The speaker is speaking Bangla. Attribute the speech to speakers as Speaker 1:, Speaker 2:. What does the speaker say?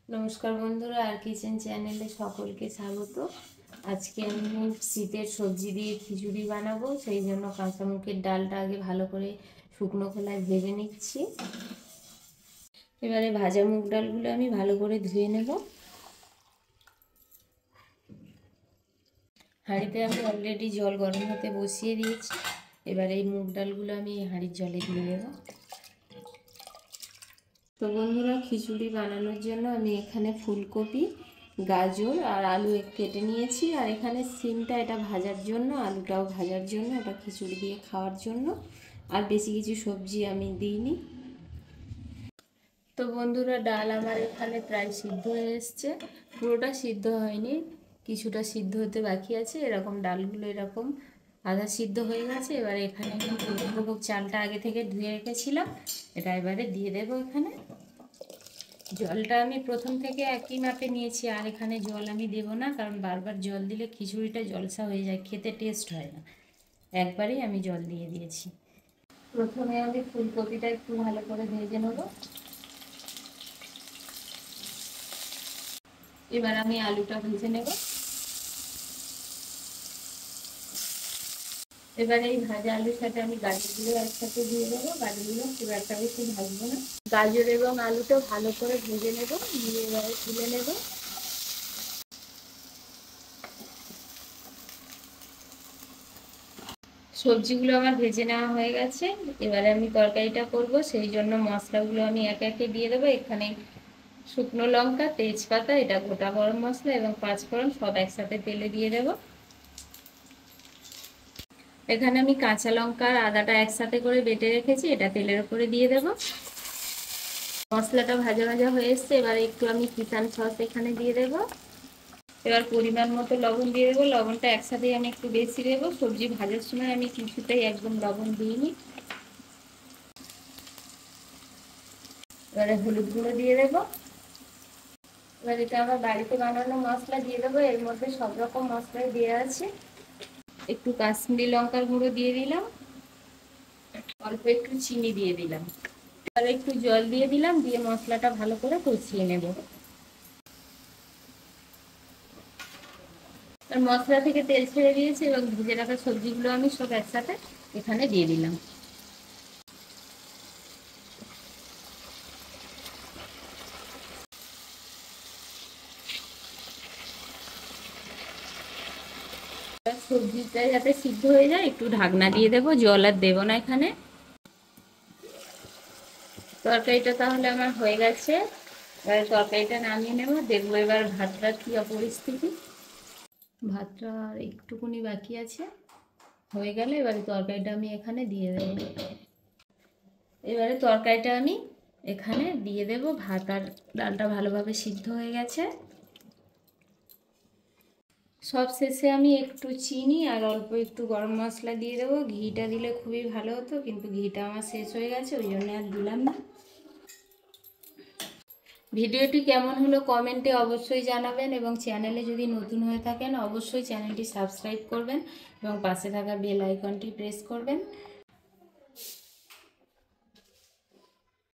Speaker 1: নমস্কার বন্ধুরা, আর কিচেন চ্যানেলে সকলকে স্বাগত। আজকে আমি শীতের সবজি দিয়ে খিচুড়ি বানাবো। সেই জন্য কাঁচা মুখের ডালটা আগে ভালো করে শুকনো খোলায় ভেজে নিচ্ছি। এবারে ভাজা মুগ ডালগুলো আমি ভালো করে ধুয়ে নেব। হাঁড়িতে আমি অলরেডি জল গরম হতে বসিয়ে দিয়েছি। এবারে এই মুগ ডালগুলো আমি হাঁড়ির জলে দিয়ে দেবো। তো বন্ধুরা, খিচুড়ি বানানোর জন্য আমি এখানে ফুলকপি, গাজর আর আলু কেটে নিয়েছি। আর এখানে সিমটা এটা ভাজার জন্য, আলুটাও ভাজার জন্য, ওটা খিচুড়ি দিয়ে খাওয়ার জন্য। আর বেশি কিছু সবজি আমি দিইনি। তো বন্ধুরা, ডাল আমার এখানে প্রায় সিদ্ধ হয়ে এসছে। পুরোটা সিদ্ধ হয়নি, কিছুটা সিদ্ধ হতে বাকি আছে। এরকম ডালগুলো এরকম আধা সিদ্ধ হয়ে গেছে। এবারে এখানে আমি গোবিন্দভোগ চালটা আগে থেকে ধুয়ে রেখেছিলাম, এটা এবারে দিয়ে দেবো। এখানে জলটা আমি প্রথম থেকে একই মাপে নিয়েছি, আর এখানে জল আমি দেব না, কারণ বারবার জল দিলে খিচুড়িটা জলসা হয়ে যায়, খেতে টেস্ট হয় না। একবারেই আমি জল দিয়ে দিয়েছি। প্রথমে আমি ফুলকপিটা একটু ভালো করে ভেজে নেব। এবার আমি আলুটা ভেজে নেব। এবার এই ভাজা আলুর সাথে আমি গাজরগুলো একসাথে দিয়ে দেবো। গাজরগুলো খুব একটা বেশি ভাজবো না। গাজর এবং আলুটা ভালো করে ভেজে নেব, নিয়ে এবারে তুলে নেব। সবজিগুলো আমার ভেজে নেওয়া হয়ে গেছে। এবারে আমি তরকারিটা করব, সেই জন্য মশলাগুলো আমি একে একে দিয়ে দেবো। এখানে শুকনো লঙ্কা, তেজপাতা, এটা গোটা গরম মশলা এবং পাঁচফোড়ন সব একসাথে তেলে দিয়ে দেব। এখানে আমি কাঁচা লঙ্কা আর আদাটা একসাথে করে বেটে রেখেছি, এটা তেলের উপরে দিয়ে দেব। মশলাটা ভাজা ভাজা হয়ে এসছে। এবার একটু আমি কিষান সস এখানে দিয়ে দেব। এবার পরিমাণ মতো লবণ দিয়ে দেবো। লবণটা একসাথে আমি একটু বেশি দেবো, সবজি ভাজার সময় আমি কিছুটাই একদম লবণ দিইনি। এবারে হলুদ গুঁড়ো দিয়ে দেবো। এবার এটা আমার বাড়িতে বানানো মশলা দিয়ে দেবো, এর মধ্যে সব রকম মশলাই দেওয়া আছে। একটু কাশ্মীরি লঙ্কার গুঁড়ো দিয়ে দিলাম, অল্প একটু চিনি দিয়ে দিলাম, আর একটু জল দিয়ে দিলাম, দিয়ে মশলাটা ভালো করে কষিয়ে নেব। আর মশলা থেকে তেল ছেড়ে দিয়েছে এবং ভেজে রাখা সবজিগুলো আমি সব একসাথে এখানে দিয়ে দিলাম। সবজিটা যাতে সিদ্ধ হয়ে যায় একটু ঢাকনা দিয়ে দেবো, জল আর দেবো না এখানে। তরকারিটা তাহলে আমার হয়ে গেছে। এবার তরকারিটা নামিয়ে নেব, দেখবো এবার ভাতটার কি পরিস্থিতি। ভাতটা একটুকুনি বাকি আছে, হয়ে গেলে এবারে তরকারিটা আমি এখানে দিয়ে দেবো। এবারে তরকারিটা আমি এখানে দিয়ে দেব। ভাত আর ডালটা ভালোভাবে সিদ্ধ হয়ে গেছে। সব শেষে আমি একটু চিনি আর অল্প একটু গরম মশলা দিয়ে দেবো। ঘিটা দিলে খুবই ভালো হতো, কিন্তু ঘিটা আমার শেষ হয়ে গেছে, ওই জন্য আর দিলাম না। ভিডিওটি কেমন হলো কমেন্টে অবশ্যই জানাবেন, এবং চ্যানেলে যদি নতুন হয়ে থাকেন অবশ্যই চ্যানেলটি সাবস্ক্রাইব করবেন এবং পাশে থাকা বেল আইকনটি প্রেস করবেন।